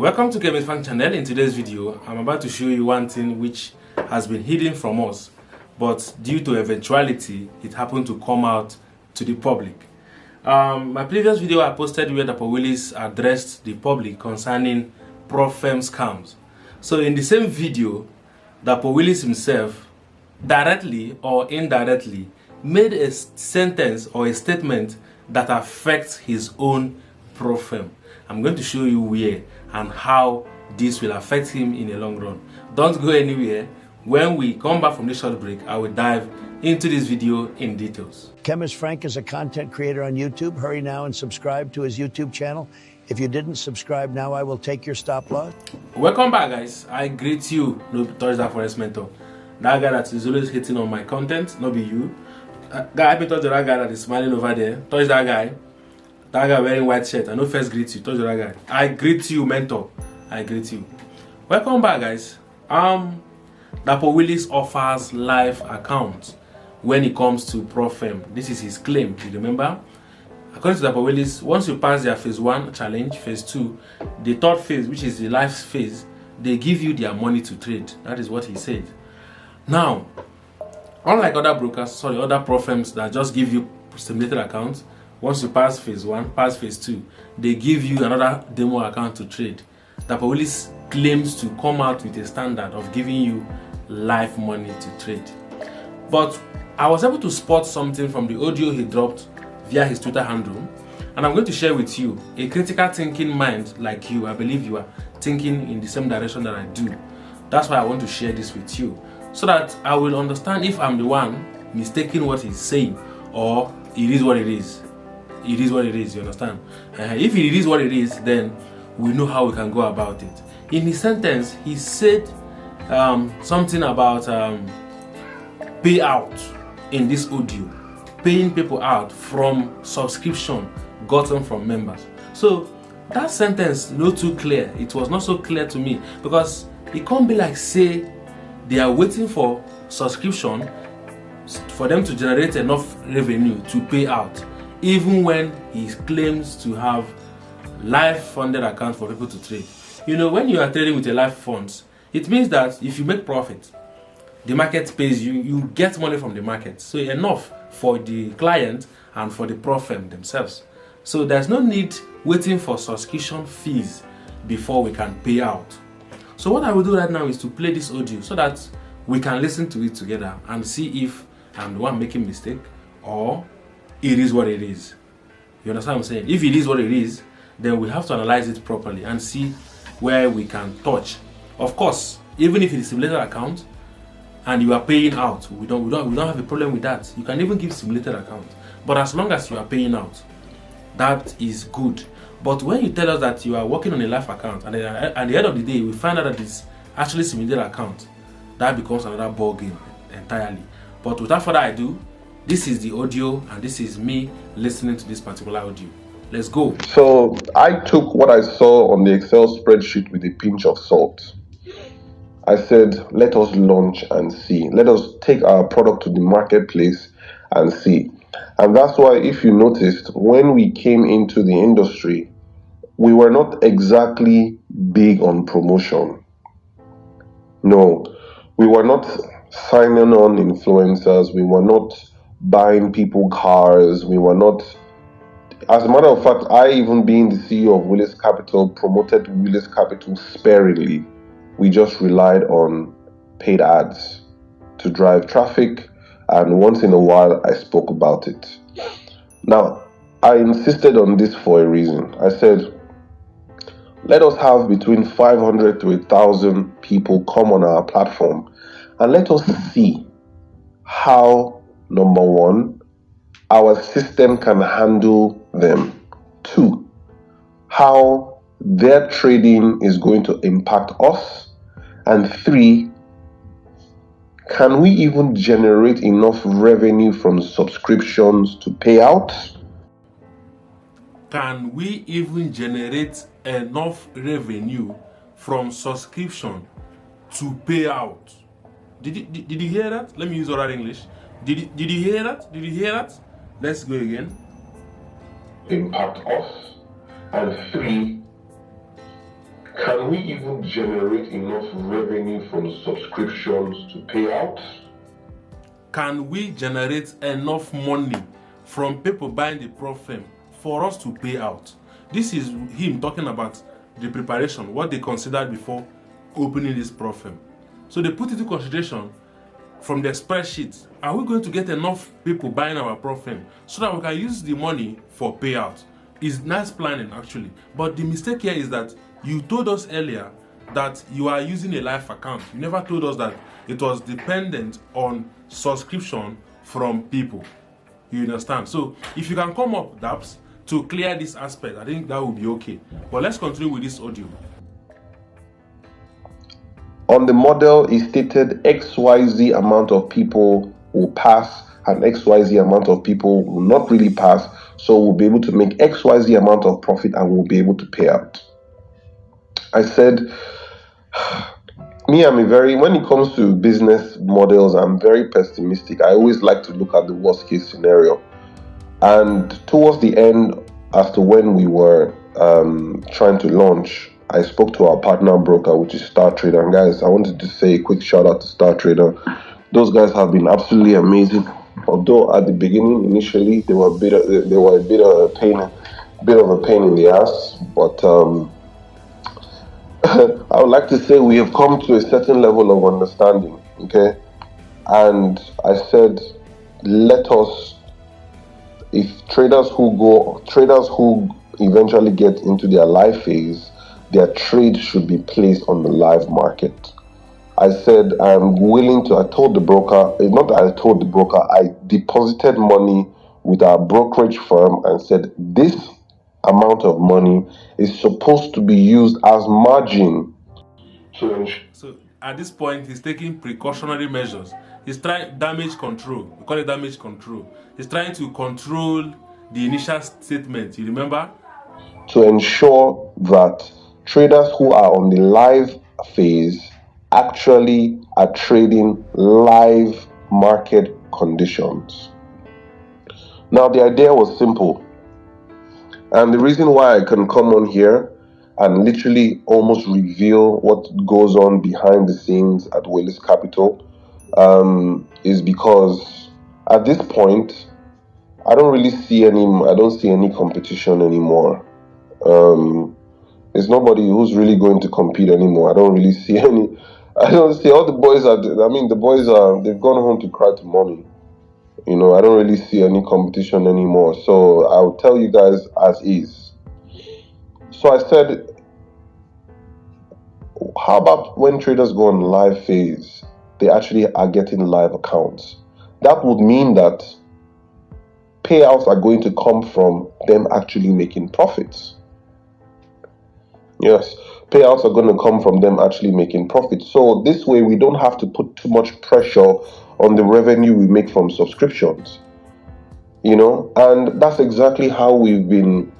Welcome to Chemist Fang channel. In today's video, I'm about to show you one thing which has been hidden from us, but due to eventuality, it happened to come out to the public. My previous video I posted where Dapo Willis addressed the public concerning prop-firm scams. So in the same video, Dapo Willis himself, directly or indirectly, made a sentence or a statement that affects his own prop-firm. I'm going to show you where and how this will affect him in the long run. Don't go anywhere. When we come back from this short break, I will dive into this video in details. Chemist Frank is a content creator on YouTube. Hurry now and subscribe to his YouTube channel. If you didn't subscribe now, I will take your stop loss. Welcome back, guys. I greet you. No, touch that forex mentor. That guy that is always hitting on my content, not be you. Guy, I touch that guy that is smiling over there. Touch that guy. That guy wearing white shirt. I know first greet you. Touch that guy. I greet you, mentor. I greet you. Welcome back, guys. Dapo Willis offers live accounts when it comes to prop-firm. This is his claim. You remember? According to Dapo Willis, once you pass their phase 1 challenge, phase 2, the third phase, which is the live phase, they give you their money to trade. That is what he said. Now, unlike other brokers, other prop-firms that just give you stimulated accounts, once you pass phase 1, pass phase 2, they give you another demo account to trade. Dapo Willis claims to come out with a standard of giving you live money to trade. But I was able to spot something from the audio he dropped via his Twitter handle, and I'm going to share with you. A critical thinking mind like you, I believe you are thinking in the same direction that I do. That's why I want to share this with you, so that I will understand if I'm the one mistaking what he's saying, or it is what it is. It is what it is, you understand? If it is what it is, then we know how we can go about it. In his sentence, he said something about payout in this audio, paying people out from subscription gotten from members. So that sentence not too clear. It was not so clear to me, because it can't be like say they are waiting for subscription for them to generate enough revenue to pay out, even when he claims to have live funded account for people to trade. You know, when you are trading with a live funds, it means that if you make profit, the market pays you, you get money from the market. So enough for the client and for the prop-firm themselves. So there's no need waiting for subscription fees before we can pay out. So what I will do right now is to play this audio so that we can listen to it together and see if I'm the one making mistake or it is what it is. You understand what I'm saying? If it is what it is, then we have to analyze it properly and see where we can touch. Of course, even if it is a simulated account and you are paying out, we don't have a problem with that. You can even give simulated account, but as long as you are paying out, that is good. But when you tell us that you are working on a live account and at the end of the day we find out that it's actually simulated account, that becomes another ball game entirely. But without further ado, this is the audio and this is me listening to this particular audio. Let's go. So I took what I saw on the Excel spreadsheet with a pinch of salt. I said, let us launch and see. Let us take our product to the marketplace and see. And that's why, if you noticed, when we came into the industry, we were not exactly big on promotion. No, we were not signing on influencers. We were not buying people cars. We were not. As a matter of fact, I, even being the CEO of Willis Capital, promoted Willis Capital sparingly. We just relied on paid ads to drive traffic, and once in a while I spoke about it. Now, I insisted on this for a reason. I said, let us have between 500 to 1,000 people come on our platform, and let us see how, number one, our system can handle them. 2, how their trading is going to impact us. And 3, can we even generate enough revenue from subscriptions to pay out? Can we even generate enough revenue from subscription to pay out? Did you hear that? Let me use other English. Did you hear that? Did you hear that? Let's go again. Impact us. And 3, Can we even generate enough revenue from subscriptions to pay out? Can we generate enough money from people buying the prop firm for us to pay out? This is him talking about the preparation, what they considered before opening this prop firm. So they put into consideration from the spreadsheet, are we going to get enough people buying our prop firm so that we can use the money for payout? It's nice planning actually, but the mistake here is that you told us earlier that you are using a live account. You never told us that it was dependent on subscription from people. You understand? So if you can come up, Daps, to clear this aspect, I think that would be okay. But let's continue with this audio. On the model, it stated XYZ amount of people will pass and XYZ amount of people will not really pass. So we'll be able to make XYZ amount of profit and we'll be able to pay out. I said, when it comes to business models, I'm very pessimistic. I always like to look at the worst case scenario. And towards the end, as to when we were trying to launch, I spoke to our partner broker, which is StarTrade. And guys, I wanted to say a quick shout out to StarTrader. Those guys have been absolutely amazing. Although at the beginning, initially, they were a bit of a pain in the ass. But I would like to say we have come to a certain level of understanding. Okay, and I said, let us. If traders who eventually get into their live phase, their trade should be placed on the live market. I said, I told the broker, not that I told the broker, I deposited money with our brokerage firm and said, this amount of money is supposed to be used as margin. So at this point, he's taking precautionary measures. He's trying damage control. We call it damage control. He's trying to control the initial statement. You remember? To ensure that traders who are on the live phase actually are trading live market conditions. Now, the idea was simple. And the reason why I can come on here and literally almost reveal what goes on behind the scenes at Willis Capital is because at this point, I don't see any competition anymore. There's nobody who's really going to compete anymore. I don't see all the boys they've gone home to cry to mommy. I don't really see any competition anymore. So I'll tell you guys as is. So I said, how about when traders go on live phase, they actually are getting live accounts? That would mean that payouts are going to come from them actually making profits. Yes, payouts are going to come from them actually making profits. So this way, we don't have to put too much pressure on the revenue we make from subscriptions. And that's exactly how we've been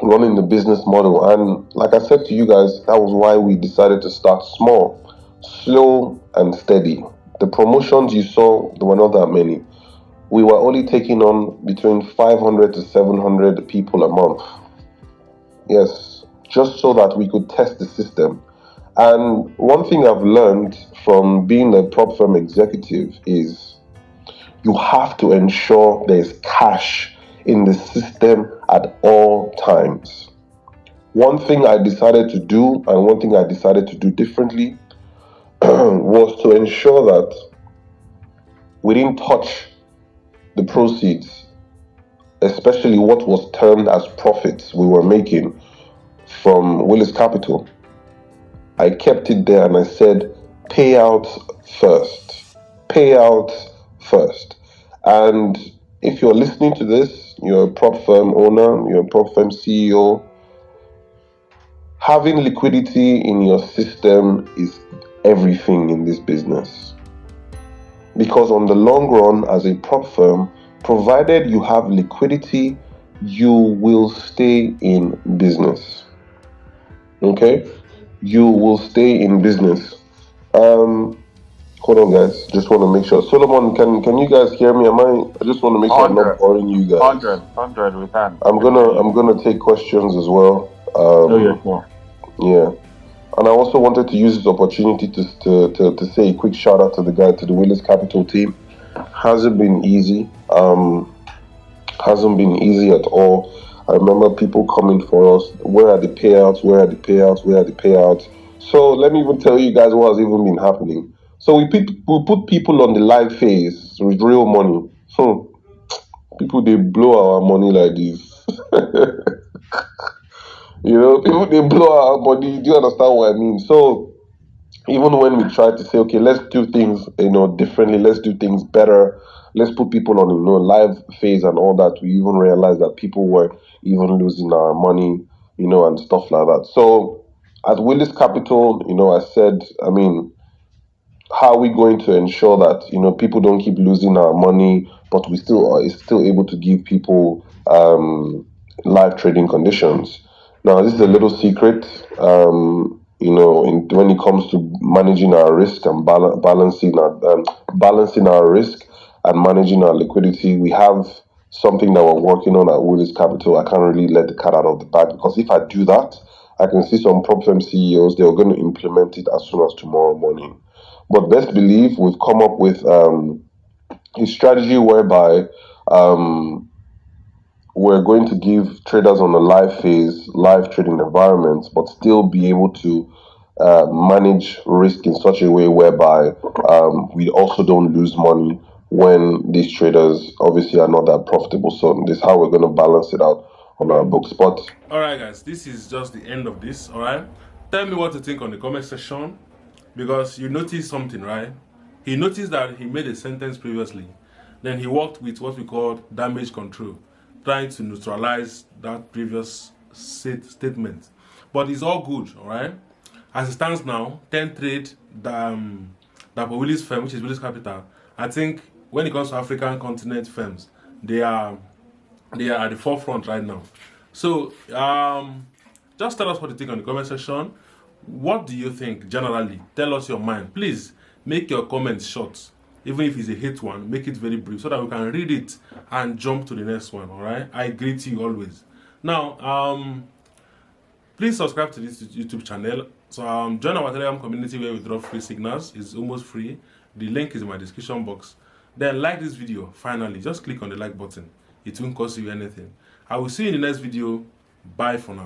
running the business model. And like I said to you guys, that was why we decided to start small, slow and steady. The promotions you saw, there were not that many. We were only taking on between 500 to 700 people a month. Yes, just so that we could test the system. And one thing I've learned from being a prop firm executive is you have to ensure there's cash in the system at all times. One thing I decided to do, and one thing I decided to do differently, was to ensure that we didn't touch the proceeds, especially what was termed as profits we were making from Willis Capital. I kept it there and I said, payouts first. Payouts first. And if you're listening to this, you're a prop firm owner, you're a prop firm CEO, having liquidity in your system is everything in this business. Because on the long run, as a prop firm, provided you have liquidity, you will stay in business. Okay? You will stay in business. Hold on, guys. Just want to make sure. Solomon, can you guys hear me? I just want to make sure I'm not boring you guys. 100, we can. I'm gonna take questions as well. Yeah. Yeah. And I also wanted to use this opportunity to say a quick shout out to the Willis Capital team. Hasn't been easy. Hasn't been easy at all. I remember people coming for us. Where are the payouts? Where are the payouts? Where are the payouts? So let me even tell you guys what has even been happening. So we put people on the live phase with real money. People, they blow our money like this. People, they blow our money. Do you understand what I mean? So even when we try to say, okay, let's do things, differently, let's do things better, let's put people on, live phase and all that, we even realized that people were even losing our money, and stuff like that. So at Willis Capital, I said, how are we going to ensure that people don't keep losing our money, but we still is still able to give people live trading conditions? Now, this is a little secret. When it comes to managing our risk and balancing our risk and managing our liquidity, we have something that we're working on at Willis Capital. I can't really let the cat out of the bag, because if I do that, I can see some prop firm CEOs, they're going to implement it as soon as tomorrow morning. But best believe we've come up with a strategy whereby we're going to give traders on a live phase, live trading environments, but still be able to manage risk in such a way whereby we also don't lose money when these traders obviously are not that profitable. So this is how we're going to balance it out on our books. But Alright guys, this is just the end of this. Alright, tell me what you think on the comment section, because you noticed something, right? He noticed that he made a sentence previously, then he worked with what we call damage control, trying to neutralize that previous statement. But it's all good. Alright, as it stands now, Tentrade, Dapo Willis firm, which is Willis Capital, I think when it comes to African continent firms, they are at the forefront right now. So just tell us what you think on the comment section. What do you think generally? Tell us your mind. Please make your comments short. Even if it's a hate one, make it very brief so that we can read it and jump to the next one. Alright, I greet you always. Now please subscribe to this YouTube channel. So join our Telegram community where we drop free signals. It's almost free. The link is in my description box. Then like this video. Finally, just click on the like button. It won't cost you anything. I will see you in the next video. Bye for now.